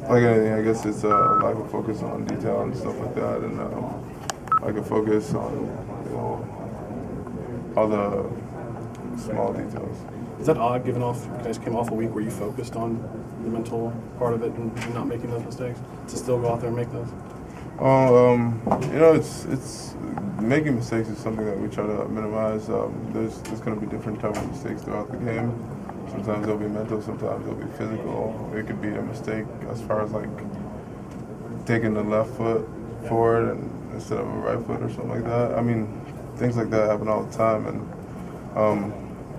Like anything, I guess it's lack of focus on detail and stuff like that, and lack of focus on all the small details. Is that odd, given off you guys came off a week where you focused on the mental part of it and not making those mistakes, to still go out there and make those? It's making mistakes is something that we try to minimize. There's going to be different types of mistakes throughout the game. Sometimes they'll be mental, sometimes they'll be physical. It could be a mistake as far as like taking the left foot forward and instead of a right foot or something like that. I mean, things like that happen all the time, and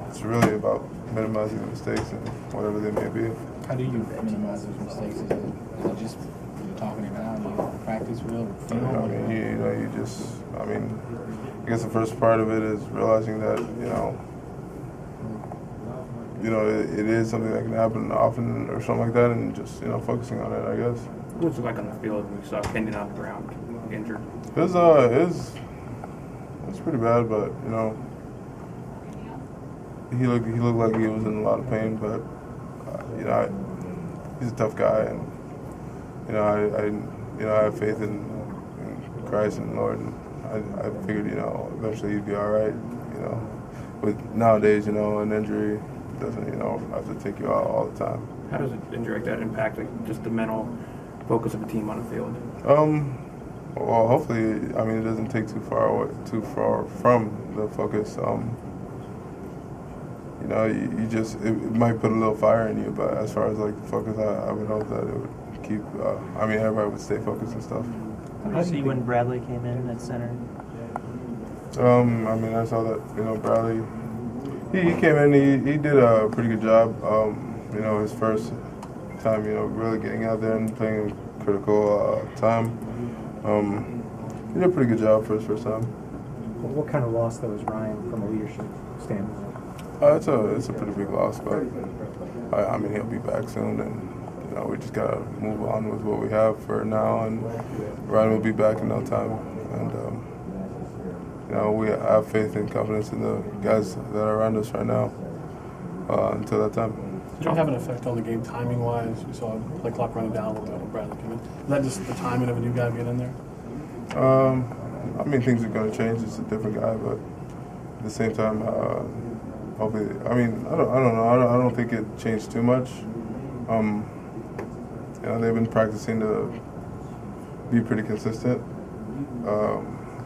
it's really about minimizing the mistakes and whatever they may be. How do you minimize those mistakes? Is it just talking it out? Do you practice real film? I guess the first part of it is realizing that it is something that can happen often or something like that, and just focusing on it, I guess. What was it like on the field when you saw Kenyan on the ground injured? It was pretty bad, but he looked like he was in a lot of pain, but he's a tough guy, and I have faith in Christ and the Lord, and I figured eventually he'd be all right. But nowadays an injury doesn't have to take you out all the time. How does an injury like that impact just the mental focus of a team on the field? Well, hopefully, it doesn't take too far from the focus. It might put a little fire in you, but as far as like the focus, I would hope that it would keep. Everybody would stay focused and stuff. How did you see when Bradley came in at center? I saw that Bradley. He came in. He did a pretty good job. His first time, really getting out there and playing a critical time. He did a pretty good job for his first time. Well, what kind of loss though is Ryan from a leadership standpoint? It's a pretty big loss, but he'll be back soon, and we just gotta move on with what we have for now, and Ryan will be back in no time, and we have faith and confidence in the guys that are around us right now until that time. Did it have an effect on the game timing-wise? We saw play clock running down a little bit when Bradley came in. Is that just the timing of a new guy being in there? Things are going to change. It's a different guy, but at the same time, hopefully, I don't know. I don't think it changed too much. They've been practicing to be pretty consistent,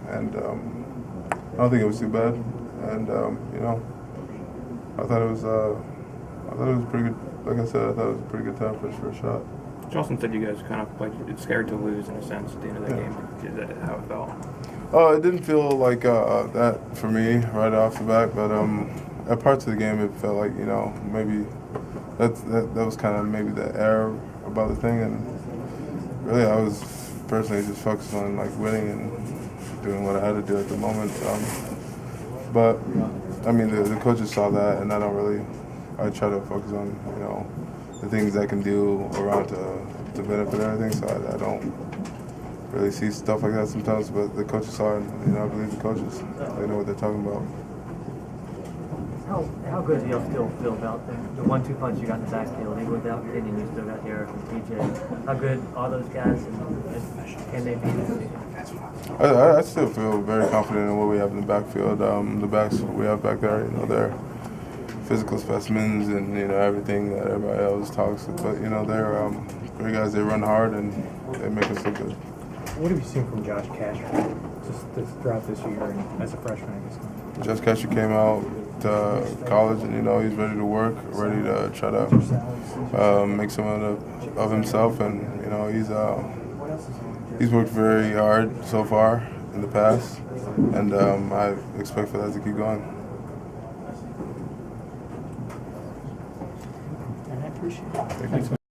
and I don't think it was too bad. And I thought it was pretty good. Like I said, I thought it was a pretty good time for his first shot. Jocelyn said you guys kind of scared to lose in a sense at the end of that game. Is that how it felt? It didn't feel like that for me right off the bat, but at parts of the game it felt like maybe that was kind of maybe the air about the thing, and really I was personally just focused on like winning and doing what I had to do at the moment. But the coaches saw that, and I try to focus on the things I can do around to benefit everything. So I don't really see stuff like that sometimes, but the coaches saw it, and I believe the coaches, they know what they're talking about. How good do y'all still feel about the 1-2 punch you got in the backfield? Even without Kenyan, you still got Eric and PJ. How good are those guys, and can they be this season? I still feel very confident in what we have in the backfield. The backs we have back there, they're physical specimens and everything that everybody else talks. But they're great guys. They run hard and they make us look good. What have you seen from Josh Casher just throughout this year and as a freshman, I guess? Josh Casher came out to college, and he's ready to work, ready to try to make something of himself, and he's worked very hard so far in the past, and I expect for that to keep going. And I appreciate it.